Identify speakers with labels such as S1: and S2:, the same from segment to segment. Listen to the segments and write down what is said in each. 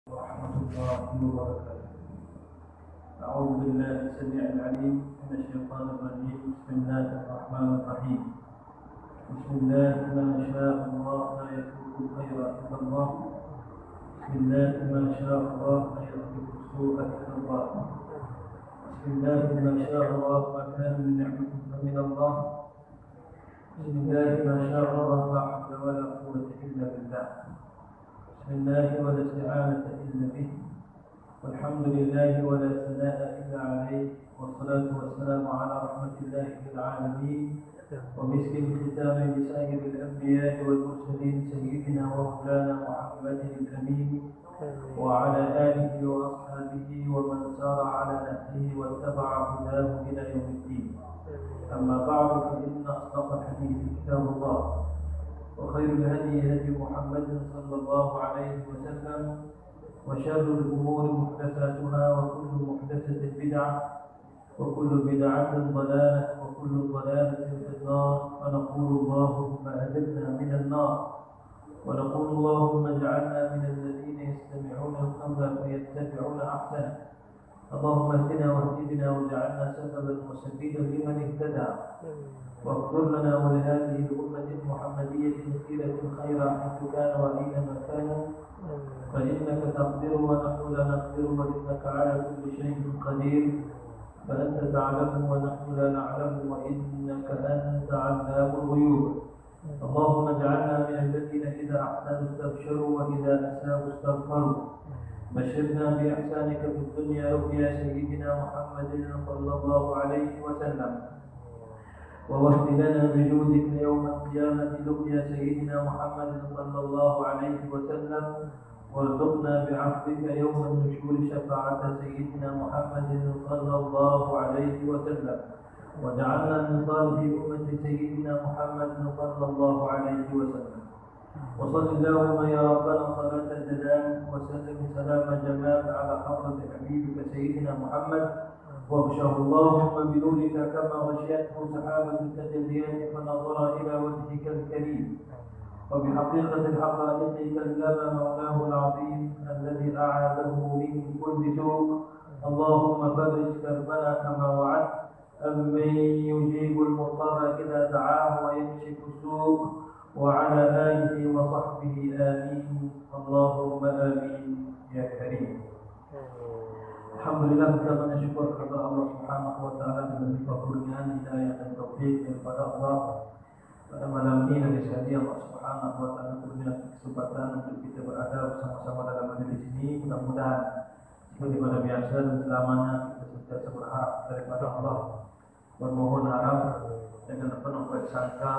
S1: ورحمة الله وبركاته. أعوذ بالله السميع العليم من الشيطان الرجيم. بسم الله الرحمن الرحيم. بسم الله ما شاء الله لا يترك الخير إلا الله. بسم الله ما شاء الله لا يترك السوء إلا الله. بسم الله ما شاء الله ما كان من نعمة فمن الله. بسم الله ما شاء الله لا حول ولا قوة إلا بالله. بسم الله ولا استعانة إلا به. والحمد لله ولا ثناء إلا عليه. والصلاة والسلام على رحمة الله للعالمين ومسك الختام لسائر الأنبياء والمرسلين سيدنا ومولانا محمد الأمين وعلى آله وأصحابه ومن سار على نهجه واتبع هداه إلى يوم الدين. أما بعد فإن أصدق الحديث كتاب الله وخير الهدي هدي محمد صلى الله عليه وسلم وشر الأمور محدثاتها وكل محدثة بدعة وكل بدعة ضلالة وكل ضلالة في النار. ونقول اللهم أجرنا من النار ونقول اللهم اجعلنا من الذين يستمعون القول فيتبعون أحسنه. اللهم اهدنا واهدنا واجعلنا سببا وسبيلا لمن اهتدى واغفر لنا ولهذه الأمة المحمدية مسيرة خيرا حيث كان وأينما كانوا فإنك تقدر ونحن لا نقدر وإنك على كل شيء قدير. فأنت تعلم ونحن لا نعلم وإنك أنت علام الغيوب. اللهم اجعلنا من الذين إذا أحسنوا استبشروا وإذا أساءوا استغفروا. بشرنا بإحسانك في الدنيا رؤيا سيدنا محمد صلى الله عليه وسلم ووهب لنا بجودك يوم القيامة لقيا سيدنا محمد صلى الله عليه وسلم. وارزقنا بعفوك يوم النشور شفاعة سيدنا محمد صلى الله عليه وسلم. وجعلنا من صالح أمة سيدنا محمد صلى الله عليه وسلم. وصل اللهم يا ربنا صلاة جلال وسلم سلام جمال على حضرة حبيبك سيدنا محمد واغشه اللهم بنورك كما غشيته سحابة التجليات فنظر إلى وجهك الكريم. وبحقيقة الحقائق كلم مولاه العظيم الذي أعاده من كل سوء. اللهم فرج كربنا كما وعدت أمن يجيب المضطر إذا دعاه ويكشف السوء وعلى آله وصحبه آمين. اللهم آمين يا كريم. Alhamdulillah kita bersyukur kepada Allah Subhanahu wa taala dengan limpah kurniaan hidayah dan taufik daripada Allah. Pada malam ini dari sekali Allah Subhanahu wa taala memberikan kesempatan untuk kita berada bersama-sama dalam majlis ini. Mudah-mudahan seperti pada biasa dan selamanya kita sentiasa berharap daripada Allah, bermohon harap dengan penuh baik sangka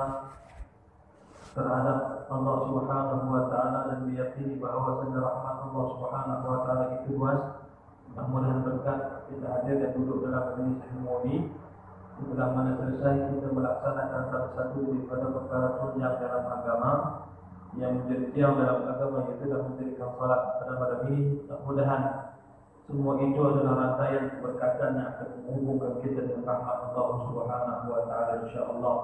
S1: terhadap Allah Subhanahu wa taala dan meyakini bahawa rahmat Allah Subhanahu wa taala itu luas. Mudah-mudahan berkat kita hadir dan duduk dalam majlis ilmu ini. Setelah mana selesai kita melaksanakan salah satu daripada perkara tunjang dalam agama yang menjadi tiang dalam agama, itu adalah mendirikan salat pada malam ini. Mudah-mudahan semua itu adalah rantaian keberkatan yang akan menghubungkan kita dengan rahmat Allah Subhanahu wa taala insyaallah.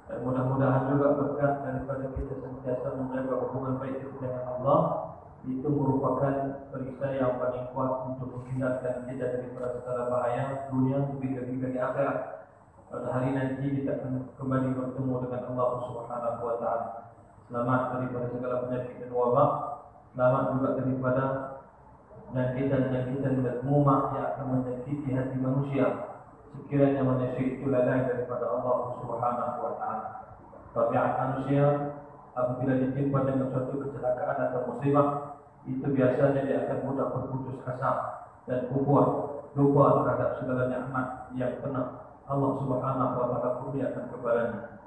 S1: Dan mudah-mudahan juga berkat daripada kita sentiasa menjaga hubungan baik kita dengan Allah. Itu merupakan perisai yang paling kuat untuk menghindarkan kita daripada segala bahaya dunia lebih dari akhirat. Pada hari nanti kita akan kembali bertemu dengan Allah Subhanahu wa taala. Selamat daripada segala penyakit dan wabak. Selamat juga daripada jangkitan dan mumah yang akan menyakiti hati manusia. Sekiranya manusia itu lalai daripada Allah Subhanahu wa taala. Tabiat manusia apabila ditimpa dengan suatu kecelakaan atau musibah, itu biasanya dia akan mudah berputus asa dan kufur, lupa terhadap segala nikmat yang pernah Allah Subhanahu wa taala kurniakan kepadanya.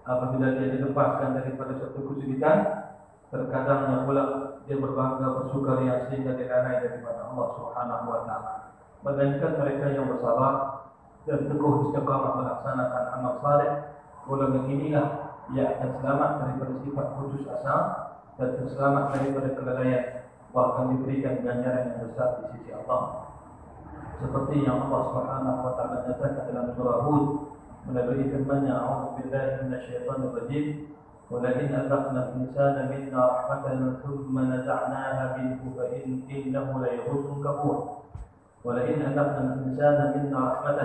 S1: Apabila dia dilepaskan daripada suatu kesulitan, terkadangnya pula dia berbangga bersukaria sehingga dia lalai daripada Allah Subhanahu wa taala. Melainkan mereka yang bersabar dan teguh istiqamah melaksanakan amal saleh, golongan inilah ia akan selamat daripada sifat putus asa dan selamat daripada kelalaian, bahkan diberikan ganjaran yang besar di sisi Allah. Seperti yang Allah Subhanahu wa taala nyatakan dalam surah Hud melalui firman-Nya, "A'udzu billahi minasyaitonir rajim. Wa la in azaqna al-insana minna rahmatan thumma naza'naha min منه فإنه ليئوس كفور ولئن أذقنا الإنسان منا رحمة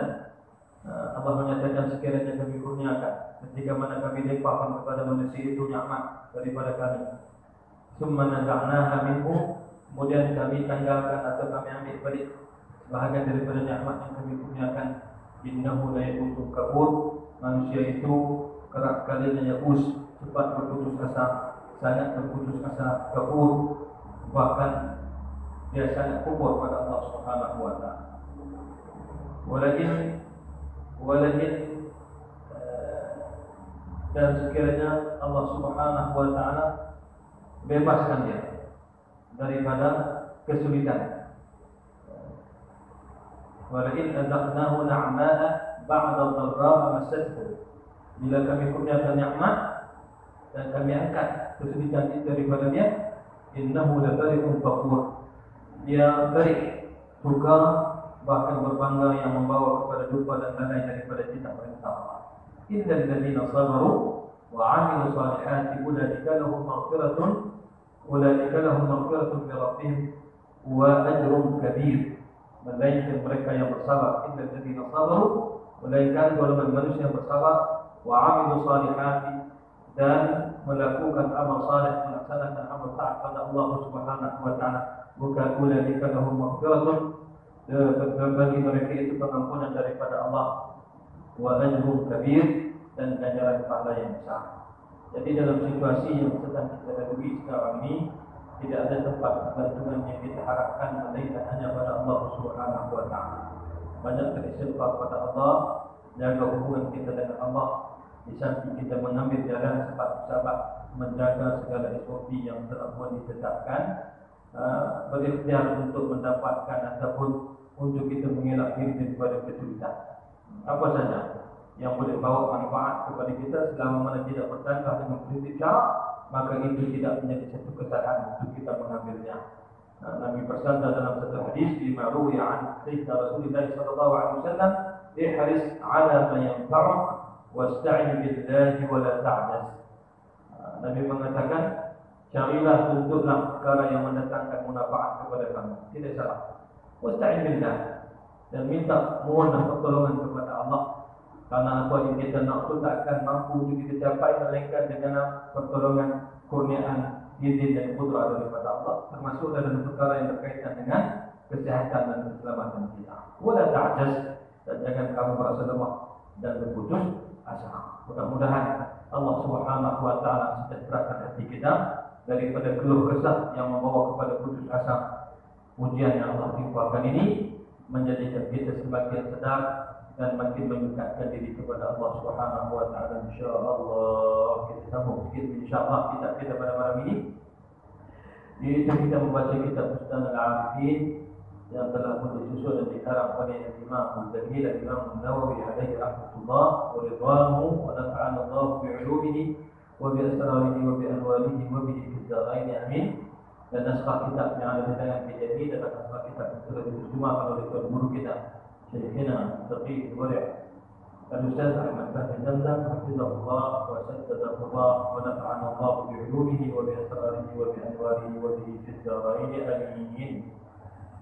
S1: Allah menyatakan sekiranya kami kurniakan ketika mana kami limpahkan kepada manusia itu nikmat daripada kami, summa naza'naha minhu, kemudian kami tanggalkan atau kami ambil balik sebahagian daripada nikmat yang kami kurniakan, innahu la ya'usul kafur, manusia itu kerap kalinya ya'us, cepat berputus asa, sangat berputus asa, kafur, bahkan dia sangat kufur pada Allah Subhanahu wa taala. Walakin dan sekiranya Allah Subhanahu wa taala bebaskan dia daripada kesulitan. Walakin adzaqnahu na'ma'a ba'da dharra'a massathu. Bila kami kurniakan nikmat dan kami angkat kesulitan itu daripada dia, innahu labari'un fakhur. Dia baik, suka, bahkan berbangga yang membawa kepada duka dan lalai daripada cinta perintah Allah. Innal ladzina sabaru wa 'amilu salihati ulaika lahum maghfiratun min rabbihim wa ajrun kabir. Melainkan mereka yang bersabar, innal ladzina sabaru, melainkan golongan manusia yang bersabar, wa 'amilu salihati, dan melakukan amal saleh, melaksanakan amal taat pada Allah Subhanahu wa taala, bukan ulaika lahum maghfiratun, bagi mereka itu pengampunan daripada Allah, wa ajrun kabir, dan ganjaran pahala yang besar. Jadi dalam situasi yang sedang kita lalui sekarang ini, tidak ada tempat bantuan yang kita harapkan melainkan hanya pada Allah Subhanahu wa taala. Banyak beristighfar pada Allah, jaga hubungan kita dengan Allah, di samping kita mengambil jalan sebab menjaga segala SOP yang telah pun ditetapkan, berikhtiar untuk mendapatkan ataupun untuk kita mengelak diri daripada kesulitan. Apa saja yang boleh bawa manfaat kepada kita selama mana tidak bertangkap dengan prinsip syarak, maka itu tidak menjadi satu kesalahan untuk kita mengambilnya. Nabi bersabda dalam satu hadis di ma'ruwi an Sayyidina Rasulullah sallallahu alaihi wasallam, ihris 'ala ma yanfa'uk wasta'in billahi wa la ta'jaz. Nabi mengatakan, carilah, tuntuklah perkara yang mendatangkan manfaat kepada kamu, tidak salah. Wasta'in billah, dan minta mohonlah pertolongan kepada Allah. Karena apa yang kita nak itu tak akan mampu untuk kita capai melainkan dengan pertolongan, kurniaan, izin dan kudrah daripada Allah, termasuk dalam perkara yang berkaitan dengan kesihatan dan keselamatan kita. Wala ta'jaz, dan jangan kamu merasa lemah dan berputus asa. Mudah-mudahan Allah Subhanahu wa taala sejahterakan hati kita daripada keluh kesah yang membawa kepada putus asa. Ujian yang Allah timpakan ini menjadikan kita semakin sedar dan makin mendekatkan diri kepada Allah Subhanahu wa taala. Insyaallah kita sambung sikit insyaallah kita pada malam ini. Yaitu kita membaca kitab Mustan al-Arifin yang telah pun disusun dan dikarang oleh Imam Al-Zahir dan Imam Nawawi alaihi rahmatullah wa ridwanuhu, wa nafa'ana Allah bi 'ulumihi wa bi asrarihi wa bi anwarihi wa bihi fid dharain amin. Dan naskah kitab yang ada di dalam kitab ini adalah naskah kitab yang telah diterjemahkan oleh tuan guru kita Syekhina Taqi Al-Wari' Al-Ustaz Ahmad Fahmi Zamzam hafizahullah wa saddadahullah wa nafa'ana Allah bi 'ulumihi wa bi asrarihi wa bi anwarihi wa bihi fid dharain amin.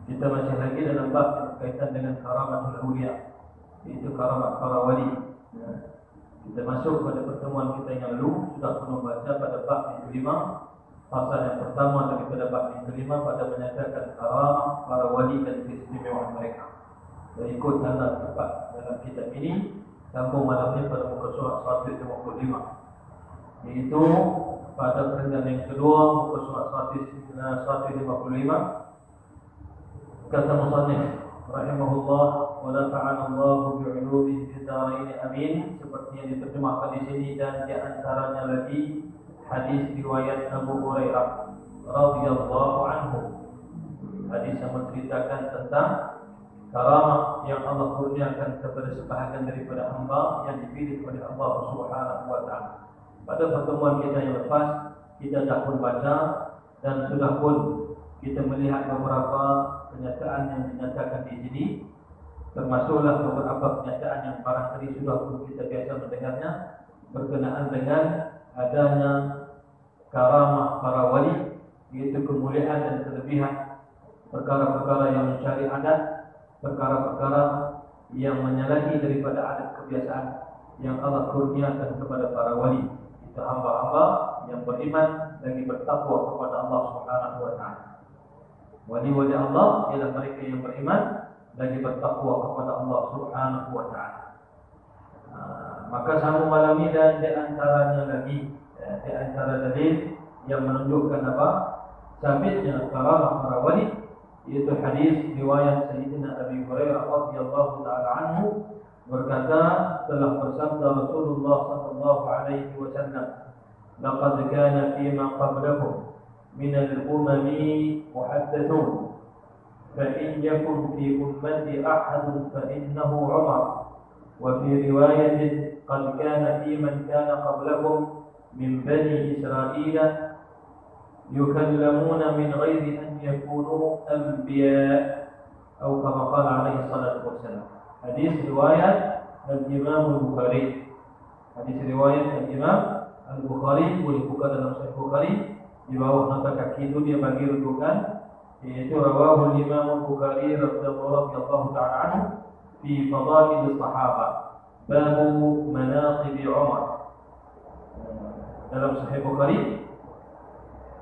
S1: Kita masih lagi dalam bab yang berkaitan dengan karamatul awliya, iaitu karamat para wali. Kita masuk pada pertemuan kita yang lalu, sudah pernah membaca pada bab yang kelima. Pasal yang pertama daripada bab yang kelima pada menyatakan karamah para wali dan keistimewaan mereka. Dan ikut tanda tepat dalam kitab ini, sambung malamnya pada muka surat 155, iaitu pada perenggan yang kedua muka surat 155. Kata musannif rahimahullah, wa nafa'ana Allah bi'ulumihi fid dharain amin, seperti yang diterjemahkan di sini. Dan di antaranya lagi hadis riwayat Abu Hurairah radhiyallahu anhu, hadis yang menceritakan tentang karamah yang Allah kurniakan kepada sebahagian daripada hamba yang dipilih oleh Allah Subhanahu wa taala. Pada pertemuan kita yang lepas, kita dah pun baca dan sudah pun kita melihat beberapa kenyataan yang dinyatakan di sini, termasuklah beberapa kenyataan yang barangkali sudah pun kita biasa mendengarnya berkenaan dengan adanya karamah para wali yaitu kemuliaan dan kelebihan, perkara-perkara yang mencari adat, perkara-perkara yang menyalahi daripada adat kebiasaan yang Allah kurniakan kepada para wali. Itu hamba-hamba yang beriman lagi bertakwa kepada Allah Subhanahu wa taala. Wali-wali Allah ialah mereka yang beriman lagi bertakwa kepada Allah Subhanahu wa taala. Maka sama malam ini dan di antaranya lagi, di antara dalil yang menunjukkan apa? Sabitnya karamah para wali, yaitu hadis riwayat Sayyidina Abi Hurairah radhiyallahu taala anhu berkata, telah bersabda Rasulullah sallallahu alaihi wasallam, laqad kana fima qablakum min al-umami muhaddathun fa in yakun fi ummati ahadun fa innahu Umar, wa fi riwayatin qad kana fi man kana qablakum min bani Israil yukallamuna min ghairi an yakunu anbiya, atau kama qala alaihi salatu wassalam. Hadis riwayat Al-Imam Al-Bukhari. Hadis riwayat Al-Imam Al-Bukhari, boleh buka dalam Sahih Bukhari. Di bawah nota kaki itu dia bagi rujukan, yaitu rawahu Al-Imam Al-Bukhari radhiyallahu ta'ala anhu fi fadail as-sahabah, babu manaqib Umar. Dalam Sahih Bukhari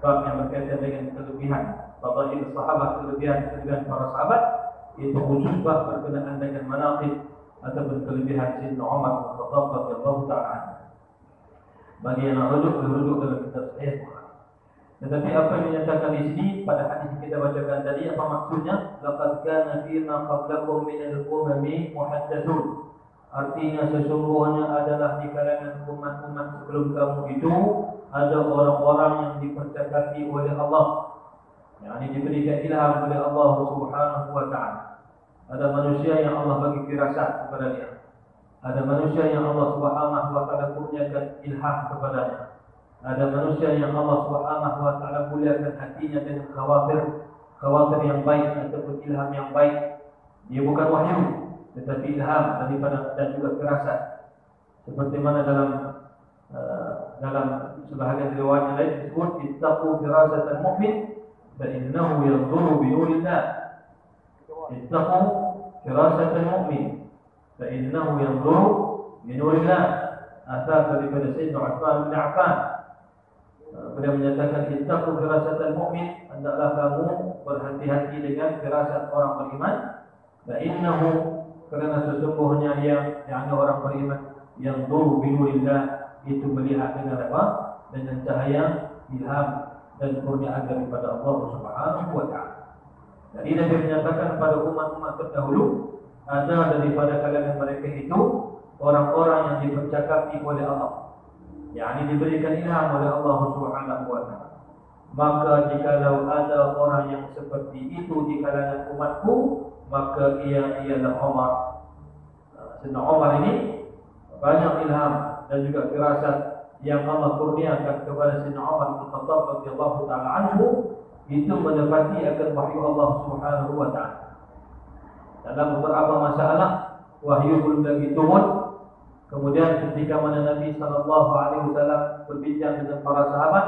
S1: bab yang berkaitan dengan kelebihan fadail as-sahabah, kelebihan para sahabat, itu khusus bab berkenaan dengan manaqib ataupun kelebihan Sayyidina Umar bin Khattab radhiyallahu ta'ala anhu. Bagi yang nak rujuk, boleh rujuk dalam kitab Sahih Bukhari. Tetapi apa yang dinyatakan di sini pada hadis yang kita bacakan tadi, apa maksudnya? Laqad kana fima qablakum min al-umami muhaddathun. Artinya sesungguhnya adalah di kalangan umat-umat sebelum kamu itu ada orang-orang yang dipercakapi oleh Allah, yang diberikan ilham oleh Allah Subhanahu wa taala. Ada manusia yang Allah bagi firasat kepada dia. Ada manusia yang Allah Subhanahu wa taala kurniakan ilham kepadanya. Ada manusia yang Allah Subhanahu wa taala muliakan hatinya dengan khawatir yang baik ataupun ilham yang baik. Dia bukan wahyu, tetapi ilham daripada dan juga firasat. Seperti mana dalam sebahagian riwayat yang lain disebut ittaqu firasatan mu'min fa innahu yanzuru bi nurillah. Ittaqu firasatan mu'min fa innahu yanzuru bi nurillah. Asal daripada Sayyidina Uthman bin Affan, beliau menyatakan ittaqu firasatan mu'min, hendaklah kamu berhati-hati dengan firasat orang beriman. Fa innahu, kerana sesungguhnya dia, yakni orang beriman, yang yanzuru bi nurillah, itu melihat dengan apa? Dengan cahaya ilham dan kurniaan daripada Allah Subhanahu wa taala. Jadi Nabi menyatakan pada umat-umat terdahulu, ada daripada kalangan mereka itu orang-orang yang dipercakapi oleh Allah, yakni diberikan ilham oleh Allah Subhanahu wa taala. Maka jikalau ada orang yang seperti itu di kalangan umatku, maka ia ialah Umar. Sayyidina Umar ini banyak ilham dan juga firasat yang Allah kurniakan kepada Sayyidina Umar bin Khattab radhiyallahu taala anhu, itu mendapati akan wahyu Allah Subhanahu wa taala. Dalam beberapa masalah wahyu belum lagi turun. Kemudian ketika mana Nabi sallallahu alaihi wasallam berbincang dengan para sahabat,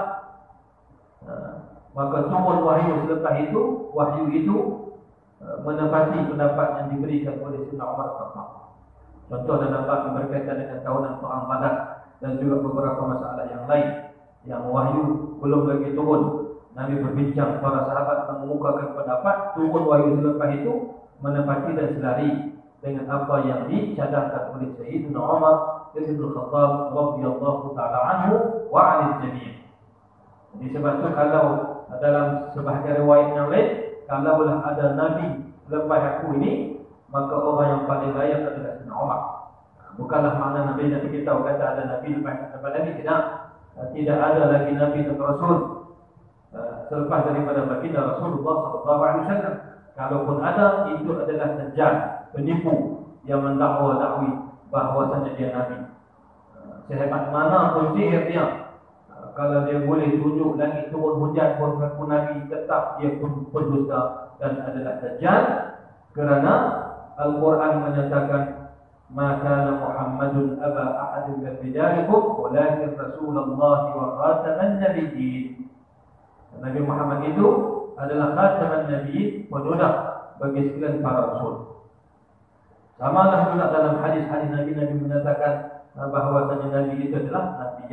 S1: maka turun wahyu. Selepas itu wahyu itu menepati pendapat yang diberikan oleh Sayyidina Umar bin Khattab. Contoh dalam bab yang berkaitan dengan tahunan perang Badar dan juga beberapa masalah yang lain yang wahyu belum lagi turun. Nabi berbincang, para sahabat mengemukakan pendapat, turun wahyu selepas itu menepati dan selari dengan apa yang dicadangkan oleh Sayyidina Umar bin Khattab radhiyallahu taala anhu wa 'anil jami'. Jadi sebab itu kalau dalam sebahagian riwayat yang lain, kalaulah ada nabi lepas aku ini, maka orang yang paling layak adalah Sayyidina Umar. Bukanlah makna Nabi kita kata ada nabi lepas Nabi, tidak ada lagi nabi dan rasul selepas daripada baginda Rasulullah sallallahu alaihi wasallam. Kalaupun ada, itu adalah dajjal, penipu yang mendakwa-dakwi bahawasanya dia nabi. Sehebat mana pun sihir dia, kalau dia boleh tunjuk langit turun hujan pun mengaku nabi, tetap dia pun berdusta dan adalah dajjal. Kerana Al-Quran menyatakan, "Ma kana Muhammadun aba ahadin min rijalikum walakin Rasulullah wa khataman nabiyyin." Nabi Muhammad itu adalah khataman Nabi, penutup bagi sekalian para rasul. Samalah juga dalam hadis-hadis Nabi menyatakan bahwasanya Nabi itu adalah Nabi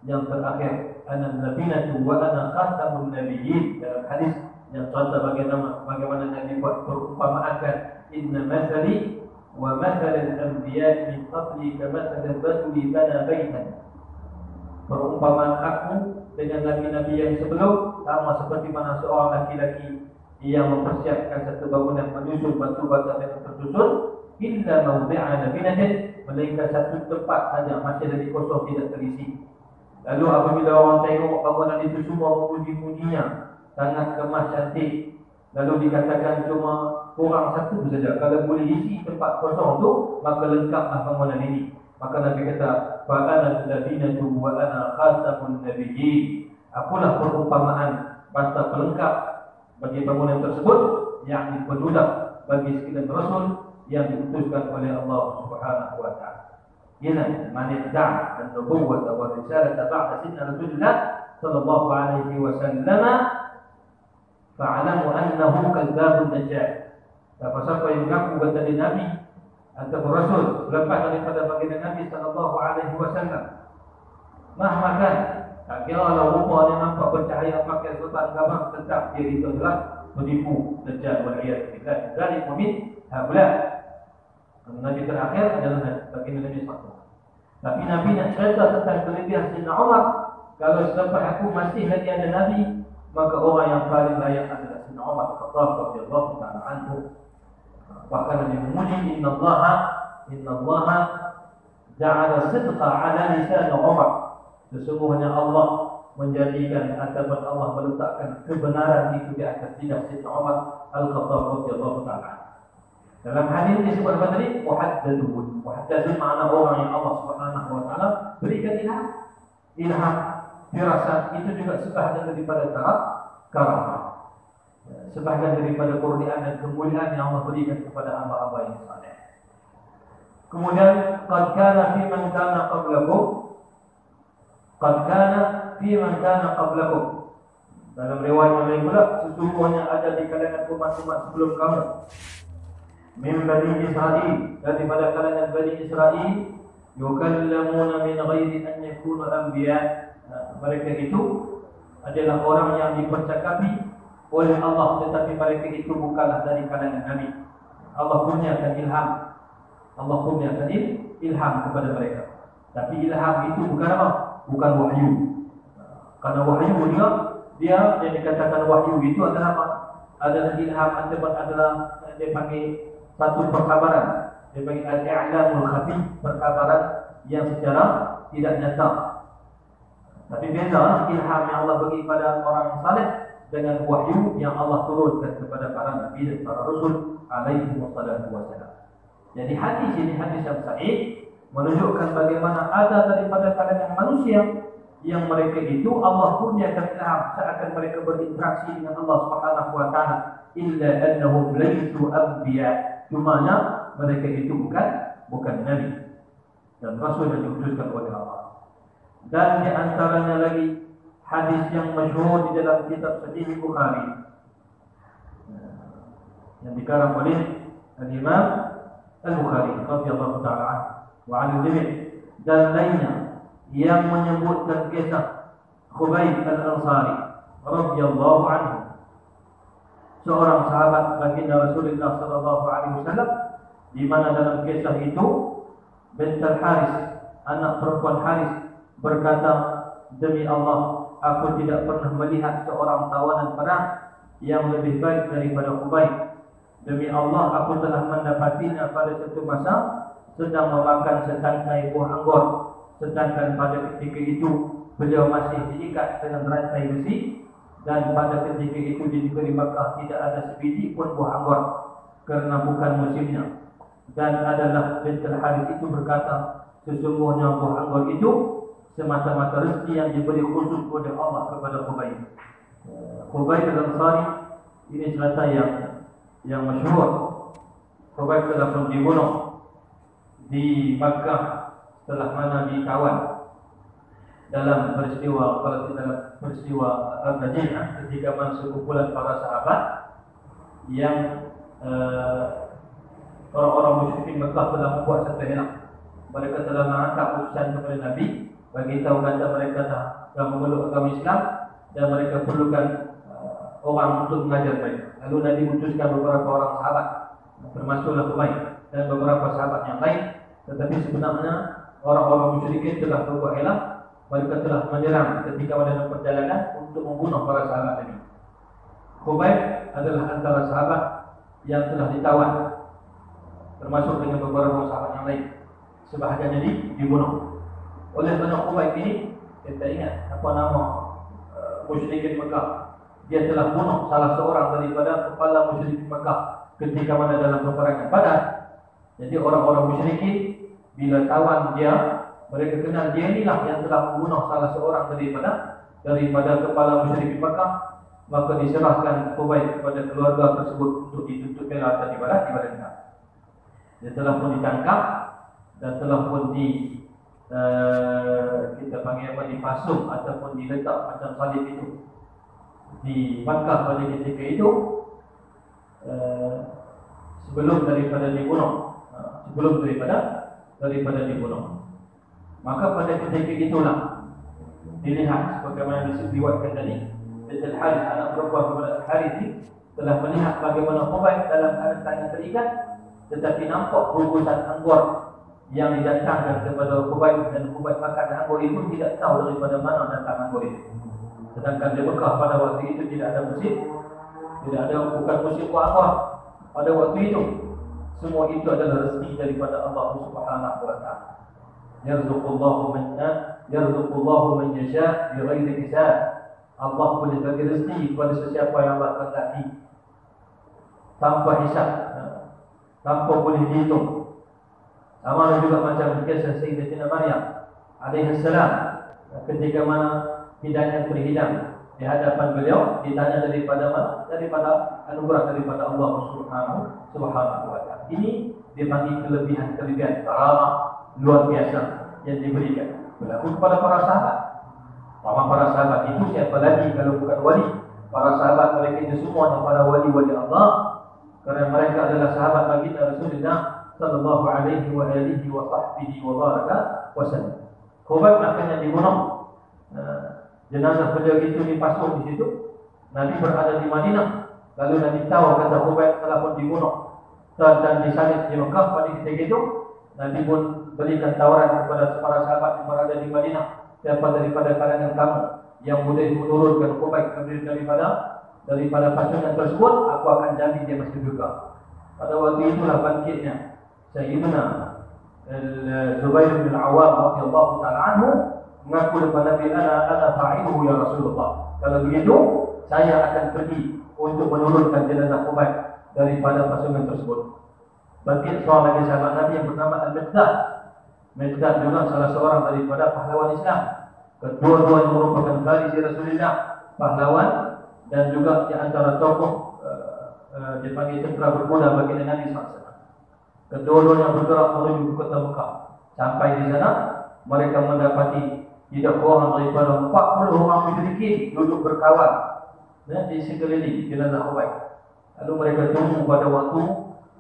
S1: yang terakhir. Ana nabiyatu wa ana khatamun nabiyyin. Dalam hadis yang contoh bagaimana Nabi buat perumpamaan, inna mathali wa mathal al-anbiya min qabli kamathal ar-rajuli bana baitan. Perumpamaan aku dengan nabi-nabi yang sebelum sama seperti mana seorang laki-laki yang mempersiapkan satu bangunan, menyusun batu-batu yang tersusun, illa mawdi'a labinatin, melainkan satu tempat saja masih lagi kosong, tidak terisi. Lalu apabila orang tengok bangunan itu semua memuji-mujinya, sangat kemas, cantik, lalu dikatakan cuma kurang satu saja, kalau boleh isi tempat kosong tu, maka lengkaplah bangunan ini. Maka Nabi kata, fa'ana labinatu wa ana khatamun nabiyyin. Akulah perumpamaan basta pelengkap bagi bangunan tersebut, yakni penutup bagi sekalian rasul yang diutuskan oleh Allah Subhanahu wa taala. Ina man idda'a an-nubuwwah wa risalata ba'da sidna Rasulullah sallallahu alaihi wasallam fa'lamu annahu kadzdzabun dajjal. Siapa yang mengaku kata Nabi atau Rasul selepas daripada baginda Nabi sallallahu alaihi wasallam, maka tak kira kalau rupa dia nampak bercahaya pakai sultan gambar, tetap dia itu adalah penipu dajjal wal iyad billah. Dari mumin haula. Nabi terakhir adalah baginda Nabi sallallahu. Tapi Nabi nak cerita tentang kelebihan Sayyidina Umar. Kalau selepas aku masih lagi ada Nabi, maka orang yang paling layak adalah Sayyidina Umar Khattab radhiyallahu ta'ala anhu. Bahkan Nabi memuji, Inna Allah ja'ala sidqa ala lisan Umar. Sesungguhnya Allah menjadikan ataupun Allah meletakkan kebenaran itu di atas lidah Sayyidina Umar Al-Khattab radhiyallahu ta'ala. Dalam hadis disebut tadi muhaddadun. Muhaddadun makna orang yang Allah Subhanahu wa taala berikan ilham, firasat. Itu juga sebahagian daripada karamah. Sebahagian daripada kurniaan dan kemuliaan yang Allah berikan kepada hamba-hamba yang saleh. Kemudian qad kana fi man kana qablakum. Dalam riwayat lain pula, sesungguhnya ada di kalangan umat-umat sebelum kamu, min Bani Israel, daripada kalangan Bani Israel, yukallamuna min ghairi an yakunu anbiya. Mereka itu adalah orang yang dipercakapi oleh Allah, tetapi mereka itu bukanlah dari kalangan Nabi. Allah kurniakan ilham kepada mereka. Tapi ilham itu bukan apa? Bukan wahyu. Karena wahyu dia yang dikatakan wahyu itu adalah apa? Adalah ilham ataupun adalah dia panggil satu perkabaran. Dia panggil al-i'lamul khafi, perkabaran yang secara tidak nyata. Tapi beza ilham yang Allah bagi pada orang saleh dengan wahyu yang Allah turunkan kepada para nabi dan para rasul alaihi wassalam. Jadi hadis ini hadis yang sahih menunjukkan bagaimana ada daripada kalangan manusia yang mereka itu Allah kurniakan ilham seakan mereka berinteraksi dengan Allah Subhanahu wa taala, illa annahum laysu anbiya. Cumanya mereka itu bukan nabi dan rasul yang diutuskan oleh Allah. Dan di antaranya lagi hadis yang masyhur di dalam kitab Sahih Bukhari yang dikarang oleh Al-Imam Al-Bukhari radhiyallahu ta'ala anhu wa 'an al-jami' dan lainnya yang menyebutkan kisah Khubayb Al-Ansari radhiyallahu anhu, seorang sahabat baginda Rasulullah sallallahu alaihi wasallam, di mana dalam kisah itu bint Al-Haris, anak perempuan Haris, berkata, demi Allah, aku tidak pernah melihat seorang tawanan perang yang lebih baik daripada Khubayb. Demi Allah, aku telah mendapatinya pada satu masa sedang memakan setangkai buah anggur, sedangkan pada ketika itu beliau masih diikat dengan rantai besi, dan pada ketika itu di negeri Makkah tidak ada sebiji pun buah anggur kerana bukan musimnya. Dan adalah bint Al-Haris itu berkata, sesungguhnya buah anggur itu semata-mata rezeki yang diberi khusus oleh Allah kepada Khubayb. Khubayb Al-Ansari ini cerita yang masyhur. Khubayb telah pun dibunuh di Makkah setelah mana ditawan. dalam peristiwa Al-Bajinah, ketika mana sekumpulan para sahabat yang orang-orang musyrikin Mekah telah membuat satu hilang. Mereka telah mengangkat utusan kepada Nabi, bagi tahu kata mereka dah memeluk agama Islam dan mereka perlukan orang untuk mengajar mereka. Lalu Nabi utuskan beberapa orang sahabat, termasuklah Umayyah dan beberapa sahabat yang lain. Tetapi sebenarnya orang-orang musyrikin telah berbuat hilang. Mereka telah menyerang ketika dalam perjalanan untuk membunuh para sahabat Nabi. Khubayb adalah antara sahabat yang telah ditawan, termasuk dengan beberapa sahabat yang lain. Sebahagiannya dibunuh. Oleh kerana Khubayb ini, kita ingat apa nama musyrikin Mekah. Dia telah bunuh salah seorang daripada kepala musyrikin Mekah ketika mana dalam peperangan Badar. Jadi orang-orang musyrikin bila tawan dia, mereka kenal dia inilah yang telah membunuh salah seorang daripada kepala musyrikin Mekah, maka diserahkan Khubayb kepada keluarga tersebut untuk dituntut bela atau dibalas. Dia telah pun ditangkap dan telah pun kita panggil apa, dipasung ataupun diletak macam salib itu di Makkah pada ketika itu, sebelum daripada dibunuh. Maka pada ketika itulah dilihat sebagaimana disebutkan tadi, Al-Harith anak perempuan kepada Al-Harith telah melihat bagaimana Khubayb dalam keadaan tangan terikat, tetapi nampak bungkusan anggur yang didatangkan kepada Khubayb, dan Khubayb makan anggur itu tidak tahu daripada mana datang anggur itu. Sedangkan di Mekah pada waktu itu tidak ada bukan musim anggur pada waktu itu. Semua itu adalah rezeki daripada Allah Subhanahu wa taala. Yarzuqullahu man yasha' bighairi hisab. Allah boleh bagi rezeki kepada sesiapa yang Allah kehendaki tanpa hisab, tanpa boleh dihitung. Sama juga macam kisah Sayyidatina Maryam alaihi salam, ketika mana hidayah berhidang di hadapan beliau, ditanya daripada anugerah daripada Allah Subhanahu wa taala. Ini dipanggil kelebihan karamah luar biasa yang diberikan berlaku kepada para sahabat. Para sahabat itu siapa lagi kalau bukan wali? Para sahabat mereka itu semuanya para wali-wali Allah, kerana mereka adalah sahabat baginda Rasulullah sallallahu alaihi wa alihi wa sahbihi wa baraka wasallam. Khubayb akhirnya dibunuh. Jenazah beliau itu dipasung di situ. Nabi berada di Madinah. Lalu Nabi tahu kata Khubayb telah pun dibunuh dan disalib di Mekah. Pada ketika itu Nabi pun berikan tawaran kepada para sahabat yang berada di Madinah, siapa daripada kalangan kamu yang boleh menurunkan Khubayb daripada pasungan tersebut, aku akan jamin dia masuk juga. Pada waktu itulah bangkitnya Sayyidina Zubair bin Al-Awwam radhiyallahu ta'ala anhu mengaku kepada Nabi, ana fa'iluhu ya Rasulullah. Kalau begitu, saya akan pergi untuk menurunkan jenazah Khubayb daripada pasungan tersebut. Bangkit seorang lagi sahabat Nabi yang bernama Al-Miqdad. Miqdad juga salah seorang daripada pahlawan Islam. Kedua-duanya merupakan khalifah Rasulullah, pahlawan dan juga di antara tokoh dipanggil tentera berkuda bagi Nabi SAW. Kedua-duanya bergerak menuju ke kota Mekah. Sampai di sana, mereka mendapati tidak kurang daripada 40 orang musyrikin duduk berkawan di sekeliling jenazah Khubayb. Lalu mereka tunggu pada waktu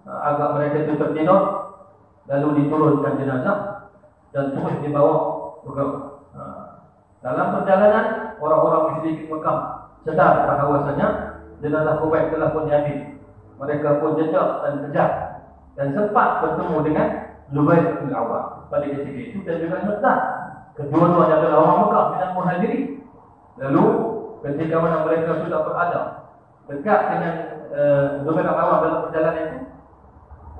S1: agak mereka itu tertidur, lalu diturunkan jenazah dan terus dibawa bergerak. Dalam perjalanan, orang-orang musyrikin Mekah sedar bahawasanya jenazah Khubayb telah pun diambil. Mereka pun jejak dan kejar dan sempat bertemu dengan Zubair bin Al-Awwam pada ketika itu dan juga Miqdad. Kedua-duanya adalah orang Mekah dan Muhajirin. Lalu ketika mana mereka sudah berada dekat dengan Zubair bin Al-Awwam dalam perjalanan itu,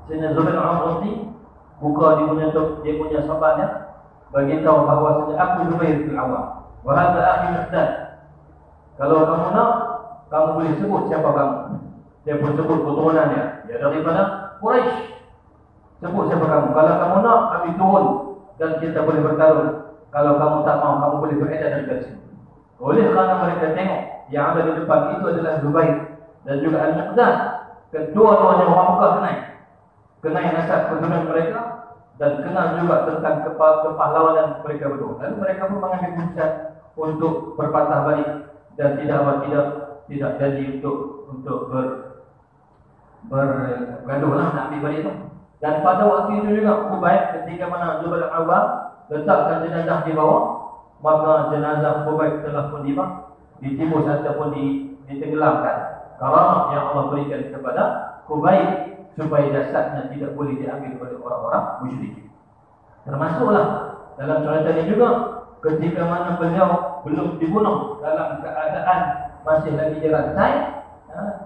S1: sehingga Zubair bin Al-Awwam berhenti, buka dia punya sabarnya, bagi tahu bahawasanya aku Zubair bin Al-Awwam, wa hadza akhi Miqdad. Kalau kamu nak, kamu boleh sebut siapa kamu. Dia pun sebut keturunannya, dia daripada Quraisy. Sebut siapa kamu. Kalau kamu nak, kami turun dan kita boleh bertarung. Kalau kamu tak mau, kamu boleh beredar dari sini. Oleh kerana mereka tengok yang ada di depan itu adalah Zubair dan juga Al-Miqdad. Kedua-duanya orang Mekah kenai nasab keturunan mereka. dan kenal juga tentang kepahlawanan mereka berdua. Lalu mereka pun mengambil keputusan untuk berpatah balik dan tidak jadi untuk bergaduh lah nak ambil balik itu. Dan pada waktu itu juga Khubayb ketika mana Zubair al-Awwam letakkan jenazah di bawah, maka jenazah Khubayb telah pun ditibus ataupun ditenggelamkan. Karamah yang Allah berikan kepada Khubayb supaya jasadnya tidak boleh diambil oleh orang-orang musyrik. Termasuklah dalam cerita ini juga ketika mana beliau belum dibunuh dalam keadaan masih lagi dirantai,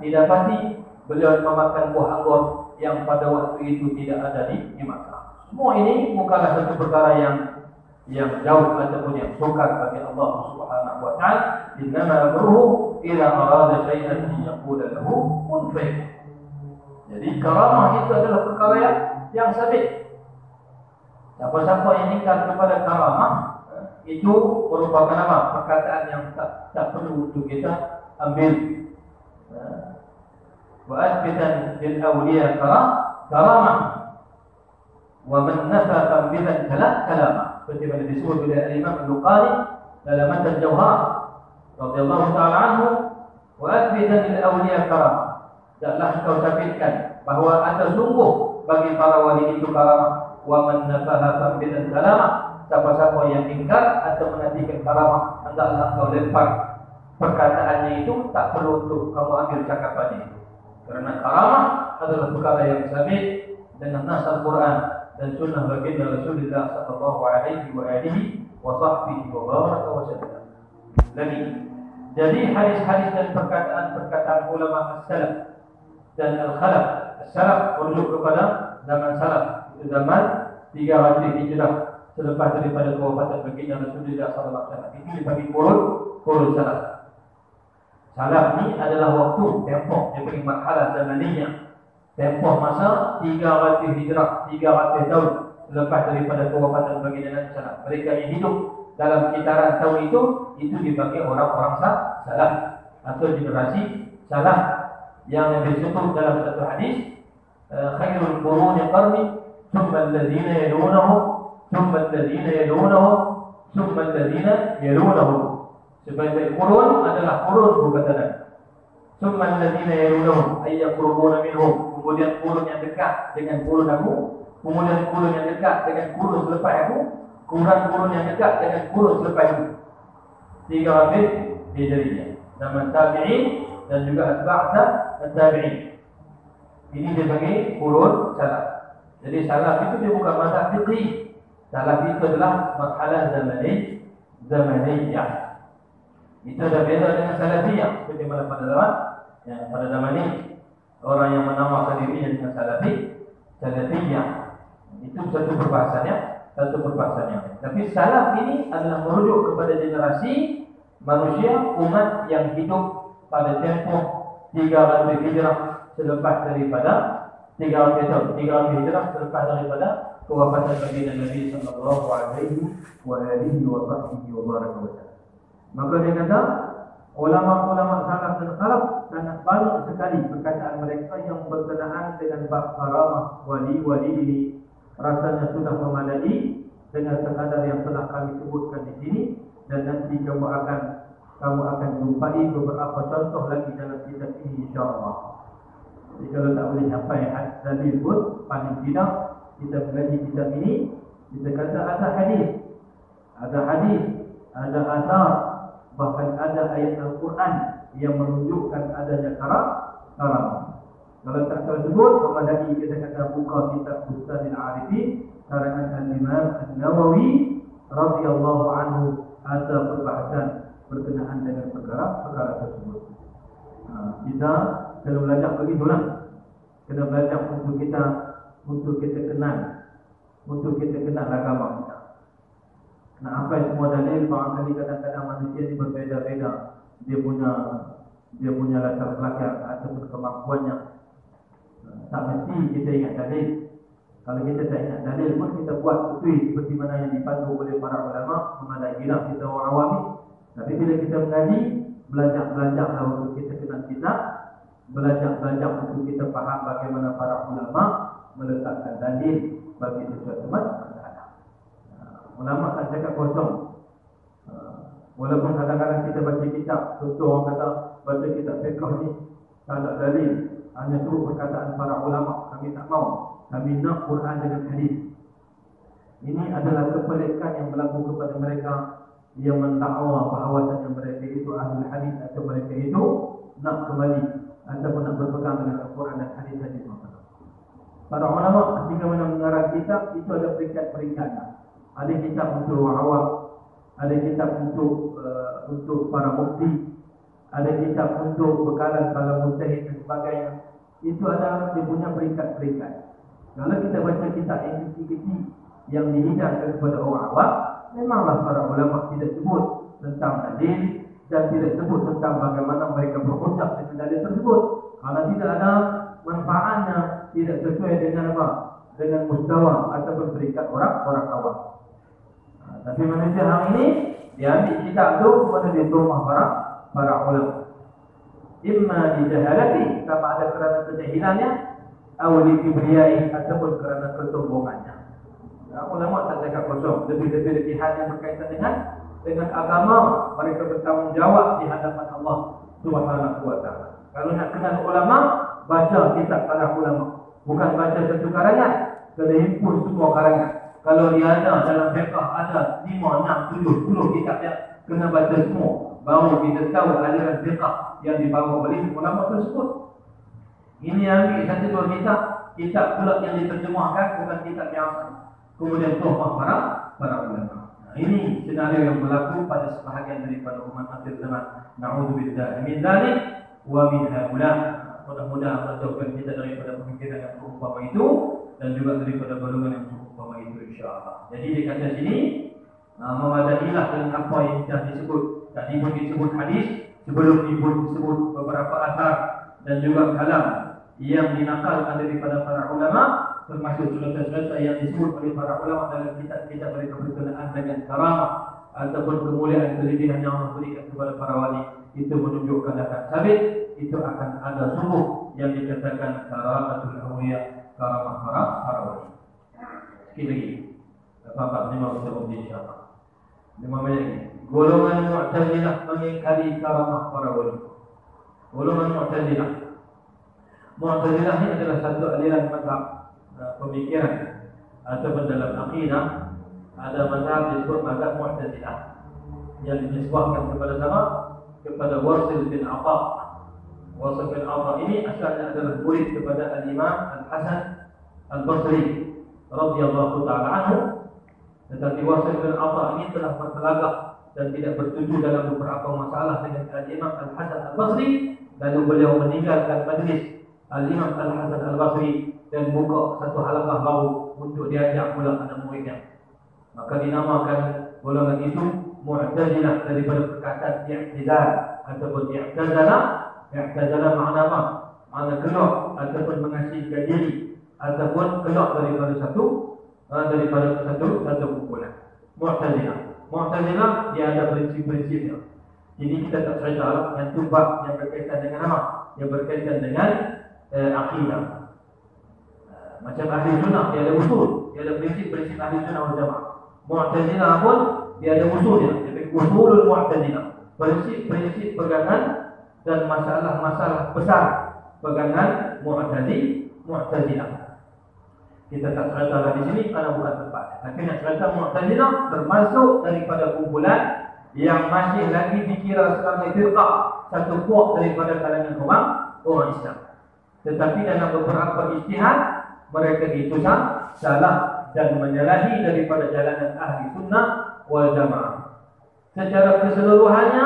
S1: didapati beliau memakan buah anggur yang pada waktu itu tidak ada di Makkah. Semua ini bukanlah satu perkara yang jauh ataupun yang sukar bagi Allah Subhanahu wa taala. Innama amruhu idza arada syai'an an yaqula lahu kun fayakun. Jadi karamah itu adalah perkara yang sabit. Siapa-siapa yang ingkar kepada karamah itu merupakan apa? Perkataan yang tak perlu untuk kita ambil. Wa asbitan lil awliya karamah wa man nafa tambilan kalamah. Seperti yang disebut oleh Imam Al-Bukhari dalam Matan Jauhar radhiyallahu taala anhu, wa asbitan lil awliya karamah. Janganlah kau sabitkan bahawa ada sungguh bagi para wali itu karamah. Wa man nafaha tambilan kalamah. Siapa-siapa yang ingkar atau menafikan karamah, hendaklah kau lempar perkataannya itu, tak perlu untuk kamu ambil cakapannya itu. Karena karamah adalah perkara yang sabit dengan nas Al-Quran dan sunnah baginda Rasulullah sallallahu alaihi wa alihi wa sahbihi wa baraka wa sallam. Jadi hadis-hadis dan perkataan ulama as-salaf dan al-khalaf. As-salaf merujuk kepada zaman salaf, itu zaman 300 Hijrah selepas daripada kewafatan baginda Rasulullah sallallahu alaihi wasallam. Itu dibagi kurun salaf. Salaf ni adalah waktu tempoh yang bagi marhalah zamaniyah. Tempoh masa 300 Hijrah, 300 tahun selepas daripada kewafatan baginda Nabi sallallahu. Mereka yang hidup dalam sekitaran tahun itu dibagi orang-orang salaf atau generasi salaf yang disebut dalam satu hadis, khairul quruni qarni thumma alladhina yalunahum thumma alladhina yalunahum thumma alladhina yalunahum. Sebaik-baik kurun adalah kurun berkata Nabi. Thumma alladhina yalunahum ay yaqrubuna minhum. Kemudian kurun yang dekat dengan kurun aku, kemudian kurun yang dekat dengan kurun selepas aku, kurun yang dekat dengan kurun selepas aku. 300 Hijriah. Zaman tabi'in dan juga atba'at tabi'in. Ini sebagai kurun salaf. Jadi salaf itu dia bukan mazhab fiqih. Salaf itu adalah marhalah zamaniyah. Itu ada beza dengan salafiyah. Seperti mana pada zaman ini orang yang menamakan dirinya dengan salafiyah. Itu satu perbahasannya. Tapi salaf ini adalah merujuk kepada generasi manusia umat yang hidup pada tempoh 300 Hijrah selepas daripada 300 Hijrah selepas daripada kewafatan baginda Nabi sallallahu alaihi wa alihi wa sahbihi wa baraka wa sallam. Maka dia kata ulama-ulama salaf dan khalaf sangat banyak sekali perkataan mereka yang berkenaan dengan bab karamah wali-wali ini. Rasanya sudah memadai dengan sekadar yang telah kami sebutkan di sini, dan nanti kamu akan jumpai beberapa contoh lagi dalam kitab ini insya-Allah. Jadi kalau tak boleh sampai hadis pun paling tidak kita mengaji kitab ini, kita kata ada hadis, ada asar, bahkan ada ayat Al-Quran yang menunjukkan adanya karamah. Kalau tak tersebut, memadai kita kata buka kitab Bustanil Arifin karangan Al-Imam An-Nawawi radhiyallahu anhu, ada perbahasan berkenaan dengan perkara tersebut. Kita kena belajar begitulah. Kena belajar untuk kita kenal agama kita. Nah, apa semua dalil, barangkali kadang-kadang manusia ini berbeza-beza. Dia punya latar belakang ataupun kemampuannya. Tak mesti kita ingat dalil. Kalau kita tak ingat dalil pun kita buat betul seperti mana yang dipandu oleh para ulama, memadailah kita orang awam. Tapi bila kita mengaji, belajar-belajarlah untuk kita kenal kitab, belajar untuk kita faham bagaimana para ulama meletakkan dalil bagi sesuatu masalah. Ulama tak cakap kosong. Walaupun kadang-kadang kita baca kitab, contoh orang kata baca kitab fiqh ni tak ada dalil, hanya turut perkataan para ulama. Kami tak mau. Kami nak Quran dengan hadis. Ini adalah kepelikan yang berlaku kepada mereka yang mendakwa bahawasanya mereka itu ahli hadis atau mereka itu nak kembali ataupun nak berpegang dengan Al-Quran dan hadis-hadis. Para ulama ketika mengarang kitab itu ada peringkat-peringkatnya. Ada kitab untuk awam, ada kitab untuk para mufti, ada kitab untuk bekalan para mujtahid dan sebagainya. Itu ada dia punya peringkat-peringkat. Kalau kita baca kitab yang kecil-kecil yang dihidangkan kepada orang awam, memanglah para ulama tidak sebut tentang dalil dan tidak sebut tentang bagaimana mereka berhujjah dengan dalil tersebut. Kalau tidak ada manfaatnya, tidak sesuai dengan apa? Dengan mustawa ataupun peringkat orang awam. Tapi manusia hari ini dia ambil kitab itu kepada di rumah para ulama. Imma di jahalati, sama ada kerana kejahilannya, atau di kibriyai ataupun kerana kesombongannya. Ulama tak cakap kosong. Lebih-lebih hal yang berkaitan dengan agama, mereka bertanggungjawab di hadapan Allah Subhanahu wa taala. Kalau nak kenal ulama, baca kitab para ulama. Bukan baca satu karangan, kena himpun semua karangan. Kalau dia ada dalam fiqh ada 5, 6, 7, 10 kitab yang kena baca semua, baru kita tahu aliran fiqh yang dibawa oleh ulama tersebut. Ini ambil satu dua kitab pula yang diterjemahkan bukan kitab biasa. Kemudian tuhmah para ulama. Nah, ini senario yang berlaku pada sebahagian daripada umat akhir zaman. Na'udzubillah min dzalik wa min haula. Mudah-mudahan Allah jauhkan kita daripada pemikiran yang berumpama itu dan juga daripada golongan yang berumpama itu, insya-Allah. Jadi di kata sini memadailah dengan apa yang sudah disebut. Tadi pun disebut hadis, sebelum disebut beberapa asar dan juga kalam yang dinakalkan daripada para ulama, termasuk cerita-cerita yang disebut oleh para ulama dalam kitab-kitab mereka berkenaan dengan karamah ataupun kemuliaan kelebihan yang Allah berikan kepada para wali. Itu menunjukkan akan sabit, itu akan ada sungguh yang dikatakan karamatul awliya, karamah para wali. Sikit lagi, 4-5 kita berhenti insyaAllah. 5 minit lagi. Golongan Mu'tazilah mengingkari karamah para wali. Golongan Mu'tazilah ini adalah satu aliran mazhab pemikiran ataupun dalam akidah. Ada mazhab disebut mazhab Mu'tazilah yang dinisbahkan kepada Wasil bin Atha. Wasil bin Atha ini asalnya adalah murid kepada Al-Imam Al-Hasan Al-Basri radhiyallahu ta'ala anhu. Tetapi Wasil bin Atha ini telah bertelagak dan tidak bersetuju dalam beberapa masalah dengan Al-Imam Al-Hasan Al-Basri. Lalu beliau meninggalkan majlis Al-Imam Al-Hasan Al-Basri dan buka satu halaqah baru untuk diajak pula anak muridnya. Maka dinamakan golongan itu Mu'tazilah daripada perkataan i'tizal ataupun i'tazalah. I'tazalah makna apa? Makna keluar ataupun mengasingkan diri ataupun keluar daripada satu kumpulan. Mu'tazilah dia ada prinsip-prinsipnya. Jadi kita tak cerita yang tumbak yang berkaitan dengan apa? Yang berkaitan dengan akidah. Macam ahli sunnah dia ada usul, dia ada prinsip-prinsip ahli sunnah wal jamaah. Mu'tazilah pun dia ada usulnya, jadi usulul Mu'tazilah, prinsip-prinsip pegangan dan masalah-masalah besar pegangan Mu'tazilah. Kita tak cerita di sini karena bukan tempat. Tapi nak cerita Mu'tazilah termasuk daripada kumpulan yang masih lagi dikira sebagai firqah, satu puak daripada kalangan orang Islam. Tetapi dalam beberapa ijtihad mereka itu salah dan menyalahi daripada jalanan ahli sunnah wal jamaah. Secara keseluruhannya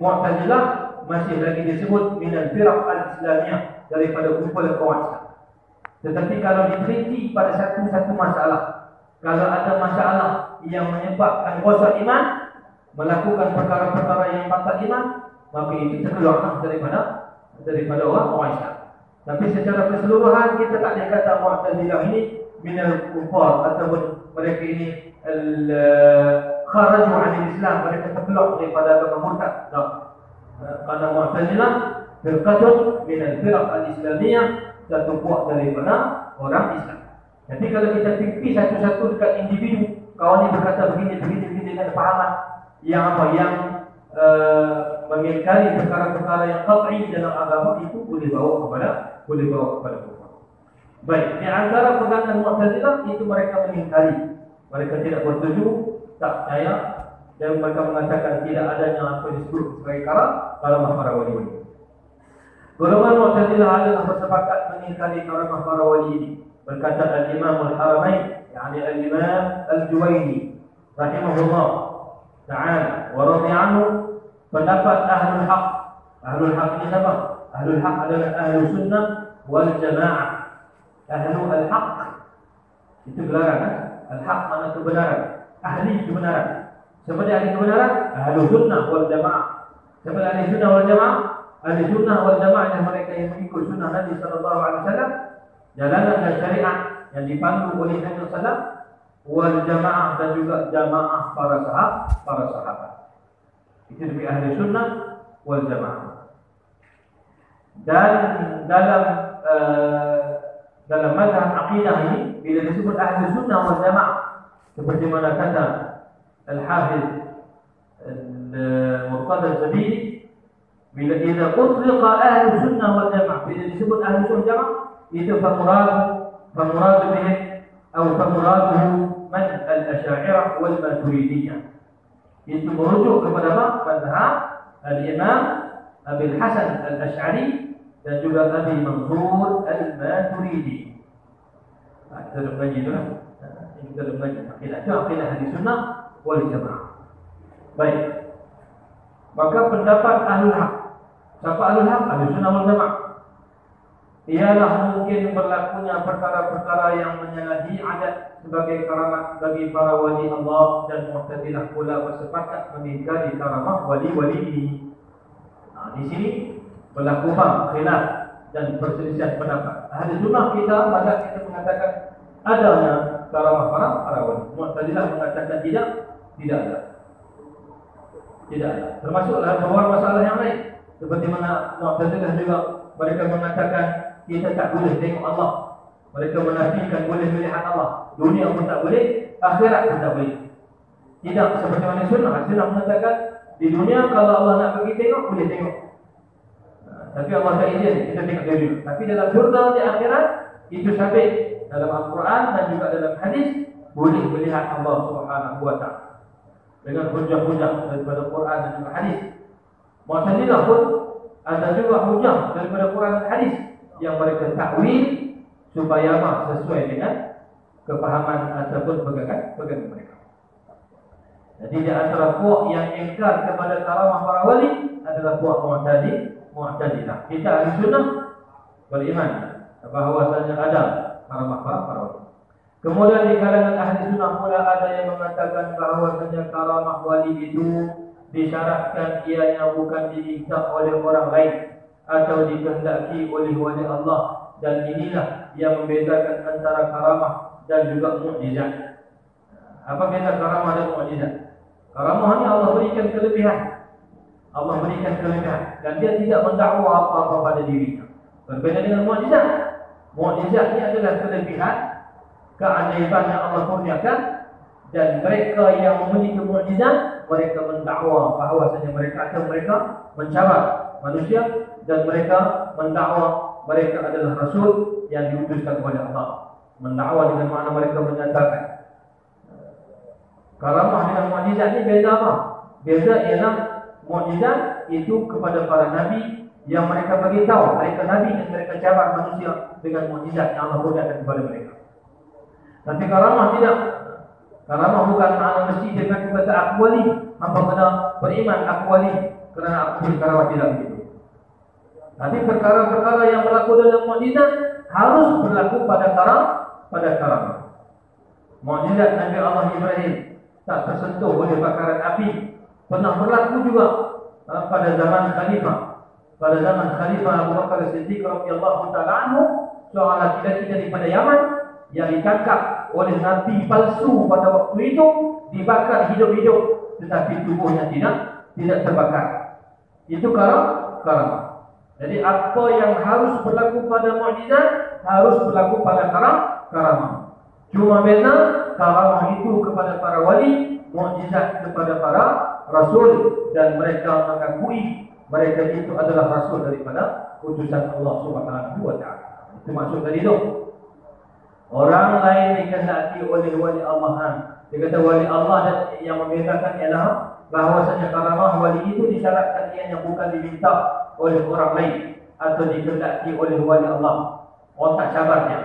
S1: Mu'tazilah masih lagi disebut minal firaq al-islamiyah, daripada kumpulan orang Islam. Tetapi kalau diteliti pada satu-satu masalah, kalau ada masalah yang menyebabkan rosak iman, melakukan perkara-perkara yang batal iman, maka itu terkeluar daripada orang Islam. Tapi secara keseluruhan kita tak boleh kata Mu'tazilah ini minal kufar ataupun mereka ini kharaju 'anil Islam, mereka terkeluar daripada agama murtad. Tak. Karena Mu'tazilah firqatun minal firaq al-islamiyah, satu puak daripada orang Islam. Jadi kalau kita pipi satu-satu dekat individu, kawan ni berkata begini dengan pahaman yang apa yang mengingkari perkara-perkara yang qat'i dalam agama, itu boleh bawa kepada kufur. Baik, di antara pegangan Mu'tazilah itu mereka mengingkari, mereka tidak bersetuju, tak percaya, dan mereka mengatakan tidak adanya apa disebut sebagai karamah para wali-wali. Golongan Mu'tazilah adalah bersepakat mengingkari karamah para wali ini. Berkata Al-Imam Al-Haramain, yakni Al-Imam Al-Juwayni rahimahullah ta'ala wa radhiya anhu, pendapat Ahlul Haq. Ahlul Haq ini siapa? Ahlul Haq adalah Ahlus Sunnah wal Jamaah. Ahlul Haq itu gelaran, Al-Haq mana kebenaran, ahli kebenaran. Seperti ahli kebenaran, Ahlus Sunnah wal Jamaah. Seperti ahli Sunnah wal Jamaah, ahli Sunnah wal Jamaah yang mereka yang mengikut sunnah Nabi sallallahu alaihi wasallam, jalanan dan syariat yang dipandu oleh Nabi sallallahu alaihi wasallam, wal Jamaah, dan juga jamaah para sahabat. Itu lebih ahli sunnah wal Jamaah. Dan dalam mazhab akidah ini, bila disebut ahli sunnah wal Jamaah, seperti mana kata Al-Hafiz Al-Murtada Al-Zabidi, bila idza utliqa ahli sunnah wal Jamaah, bila disebut ahli sunnah wal Jamaah, itu famuradu bihim atau famuraduhu man al-Asy'ariyah wal Maturidiyah. Itu merujuk kepada apa? Mazhab Al-Imam Abil Hasan Al-Asy'ari dan juga Abi Mansur Al-Maturidi. Kita dah belajar tu lah. Kita dah belajar akidah ahli sunnah wal Jamaah. Baik. Maka pendapat Ahlul Haq. Siapa Ahlul Haq? Ahli sunnah wal Jamaah. Ialah mungkin berlakunya perkara-perkara yang menyalahi adat sebagai karamat bagi para wali Allah, dan Mu'tazilah pula bersepakat mengingkari karamah wali-wali ini. Di sini berlaku khilaf dan perselisihan pendapat. Ahli sunnah kita, mazhab kita mengatakan adanya karamah para wali. Mu'tazilah mengatakan tidak ada. Tidak ada. Termasuklah beberapa masalah yang lain. Seperti mana Mu'tazilah juga, mereka mengatakan kita tak boleh tengok Allah. Mereka menafikan boleh melihat Allah. Dunia pun tak boleh, akhirat pun tak boleh. Tidak seperti mana sunnah. Sunnah mengatakan di dunia kalau Allah nak pergi tengok, boleh tengok. Tapi Allah tak izin kita tengok dia dulu. Tapi dalam surga di akhirat, itu sabit dalam Al-Quran dan juga dalam hadis, boleh melihat Allah Subhanahu wa ta'ala dengan hujah-hujah daripada Quran dan juga hadis. Mu'tazilah pun ada juga hujah daripada Quran dan hadis yang mereka takwil supaya sesuai dengan kefahaman ataupun pegangan mereka. Jadi di antara puak yang ingkar kepada karamah para wali adalah puak Mu'tazilah. Kita ahli sunnah beriman bahawasanya ada karamah para wali. Kemudian di kalangan ahli sunnah pula ada yang mengatakan bahawasanya karamah wali itu disyaratkan ianya bukan diminta oleh orang lain atau dikehendaki oleh wali Allah, dan inilah yang membedakan antara karamah dan juga mukjizat. Apa beza karamah dan mukjizat? Karamah ini Allah berikan kelebihan. Allah berikan kelebihan dan dia tidak mendakwa apa-apa pada dirinya. Berbeda dengan mukjizat. Mukjizat ini adalah kelebihan, keajaiban yang Allah kurniakan, dan mereka yang memiliki mukjizat, mereka mendakwa bahawasanya mereka mencabar manusia, dan mereka mendakwa mereka adalah rasul yang diutuskan kepada Allah. Mendakwa dengan makna mereka menyatakan. Karamah dengan mukjizat ini beza apa? Beza ialah mukjizat itu kepada para nabi yang mereka bagi tahu mereka nabi, dan mereka cabar manusia dengan mukjizat yang Allah berikan kepada mereka. Tapi karamah tidak. Karamah bukan makna mesti dia kata aku wali, hamba kena beriman aku wali kerana aku berkaramah, tidak begitu. Tapi perkara-perkara yang berlaku dalam mukjizat harus berlaku pada karamah. Mukjizat Nabi Allah Ibrahim tak tersentuh oleh bakaran api pernah berlaku juga pada zaman khalifah. Pada zaman khalifah Abu Bakar As-Siddiq radhiyallahu ta'ala anhu, seorang laki-laki daripada Yaman yang ditangkap oleh nabi palsu pada waktu itu, dibakar hidup-hidup, tetapi tubuhnya tidak terbakar. Itu karamah. Jadi apa yang harus berlaku pada mukjizat harus berlaku pada karamah. Cuma beza karamah itu kepada para wali, mukjizat kepada para rasul, dan mereka mengakui mereka itu adalah rasul daripada utusan Allah Subhanahu wa taala. Itu maksud tadi tu. Orang lain dikehendaki oleh wali Allah. Dia kata wali Allah dan yang membedakan ialah bahawasanya karamah wali itu disyaratkan yang bukan diminta oleh orang lain atau dikehendaki oleh wali Allah. Orang tak sabar dia.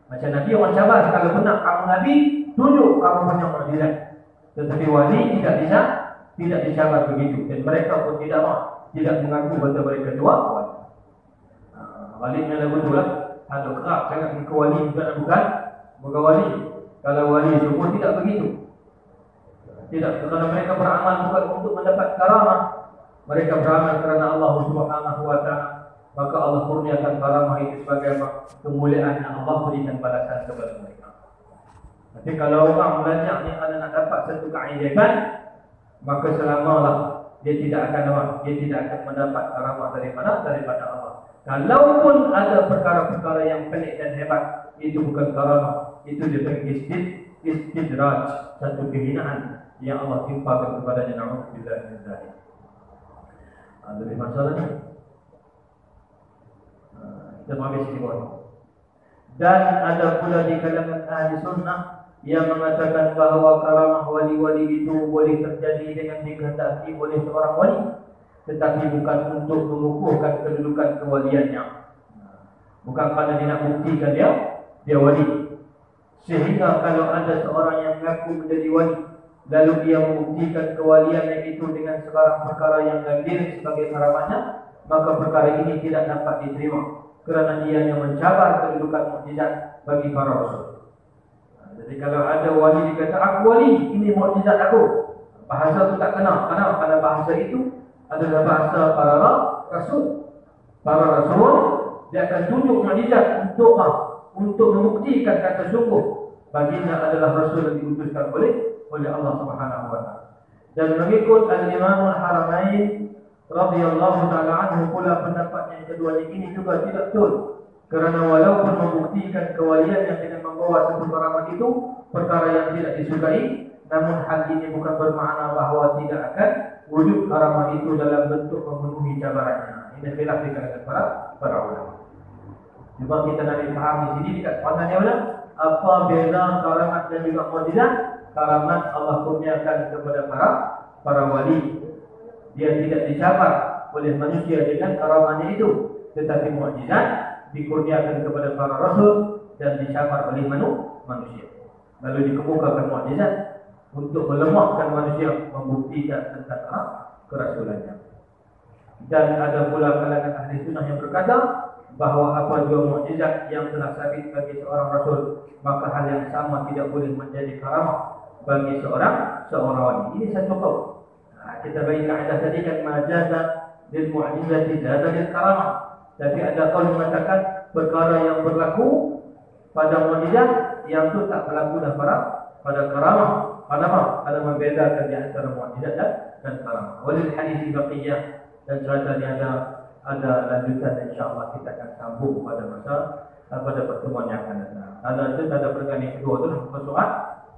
S1: Macam Nabi orang sabar, kalau benar kamu Nabi, tunjuk kamu punya mukjizat. Tetapi wali tidak disabar begitu, dan mereka pun tidak mengaku bahawa mereka itu wali. Waliknya lah betul lah. Ada kerap sangat ke wali bukan wali. Kalau wali semua tidak begitu. Tidak, kerana mereka beramal bukan untuk mendapat karamah. Mereka beramal kerana Allah Subhanahu wa taala. Maka Allah kurniakan karamah itu sebagai kemuliaan yang Allah berikan balasan kepada mereka. Tapi kalau orang belajar ni ada nak dapat satu keajaiban, maka selamalah dia tidak akan mendapat karamah daripada Allah. Kalaupun ada perkara-perkara yang pelik dan hebat, itu bukan karamah, itu dia istidraj, satu kehinaan yang Allah timpakan kepadanya. Na'udzubillah min dzalik. Ada masalahnya. Kita habis di bawah. Dan ada pula di kalangan ahli sunnah yang mengatakan bahawa karamah wali-wali itu boleh terjadi dengan dikehendaki oleh seorang wali, tetapi bukan untuk mengukuhkan kedudukan kewaliannya. Bukan kerana dia nak buktikan dia wali. Sehingga kalau ada seorang yang mengaku menjadi wali, lalu dia membuktikan kewaliannya itu dengan sebarang perkara yang gambir sebagai karamahnya, maka perkara ini tidak dapat diterima, kerana dia yang mencabar kedudukan mukjizat bagi para rasul. Jadi kalau ada wali dikata aku wali, ini mukjizat aku, bahasa itu tak kena. Kenapa? Karena bahasa itu adalah bahasa para rasul. Para rasul dia akan tunjuk mukjizat untuk membuktikan kata sungguh baginda adalah rasul yang diutuskan oleh Allah Subhanahu wa taala. Dan mengikut Al-Imam Al-Haramain radhiyallahu taala anhu pula pendapat yang kedua ini juga tidak betul. Kerana walaupun membuktikan kewalian yang dengan membawa satu karamah itu perkara yang tidak disukai, namun hal ini bukan bermakna bahawa tidak akan wujud karamah itu dalam bentuk memenuhi cabarannya. Ini khilaf di kalangan para ulama. Cuma kita nak faham di sini dekat soalan dia apa beza karamat dan juga mukjizat? Karamat Allah kurniakan kepada para wali. Dia tidak dicabar oleh manusia dengan karamahnya itu, tetapi mukjizat dikurniakan kepada para rasul dan dicabar oleh manusia. Lalu dikemukakan mukjizat untuk melemahkan manusia, membuktikan tentang kerasulannya. Dan ada pula kalangan ahli sunnah yang berkata bahawa apabila mukjizat yang telah sabit bagi seorang rasul, maka hal yang sama tidak boleh menjadi karamah bagi seorang wali. Ini satu kaul. Kita bagi kaedah tadi kan majaza lil mu'jizati jaza lil karamah. Tapi ada kaul mengatakan perkara yang berlaku pada mukjizat yang itu tak berlaku pada karamah. Ada membedakan di antara mukjizat dan karamah. Walil hadis baqiyah, dan cerita ini ada lanjutan, insya-Allah kita akan sambung pada pertemuan yang akan datang. Ada perkara yang kedua tu soal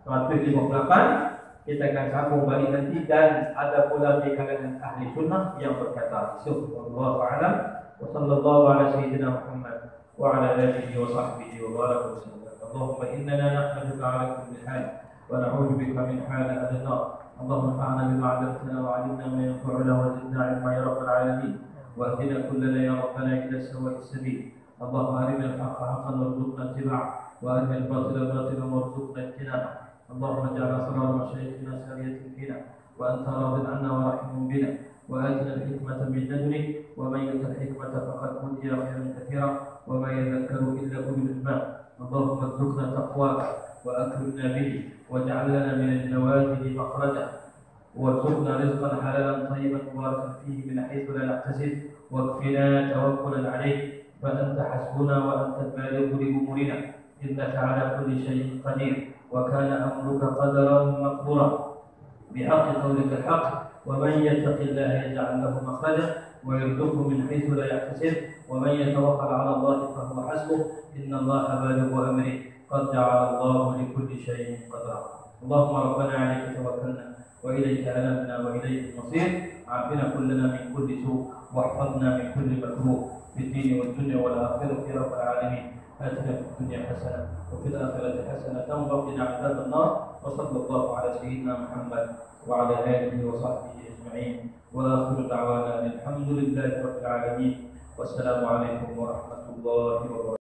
S1: 158 kita akan sambung balik nanti, dan ada pula di kalangan ahli sunnah yang berkata wallahu a'lam wa sallallahu ala sayyidina Muhammad wa ala alihi wa sahbihi wa baraka wasallam. Allahumma innana nahmaduka ala kulli hal wa na'udzu bika min hal adna. Allahumma fa'alna bima 'allamtana wa 'allimna ma yanfa'una wa zidna 'ilma ya rabbal alamin. واهدنا كلنا يا ربنا الى سواء السبيل. اللهم ارنا الحق حقا وارزقنا اتباعه وارنا الباطل باطلا وارزقنا اجتنابه. اللهم اجعل اسرار مشايخنا سارية فينا وانت راض عنا ورحم بنا واتنا الحكمة من لدنك ومن يؤت الحكمة فقد اوتي خيرا كثيرا وما يذكر الا اولو الالباب. اللهم ارزقنا تقواك واكرمنا به واجعل لنا من النوازل مخرجا وارزقنا رزقا حلالا طيبا مباركا فيه من حيث لا نحتسب واكفنا توكلا عليك فانت حسبنا وانت البالغ لامورنا انك على كل شيء قدير وكان امرك قدرا مقدورا بحق قولك الحق. ومن يتق الله يجعل له مخرجا ويرزقه من حيث لا يحتسب ومن يتوكل على الله فهو حسبه ان الله بالغ امره قد جعل الله لكل شيء قدرا. اللهم ربنا عليك توكلنا وإليك أنبنا وإليك المصير. عافنا كلنا من كل سوء واحفظنا من كل مكروه في الدين والدنيا والآخرة يا رب العالمين. آتنا في الدنيا حسنة وفي الآخرة حسنة وقنا عذاب النار. وصلى الله على سيدنا محمد وعلى آله وصحبه أجمعين. وآخر دعوانا الحمد لله رب العالمين. والسلام عليكم ورحمة الله وبركاته.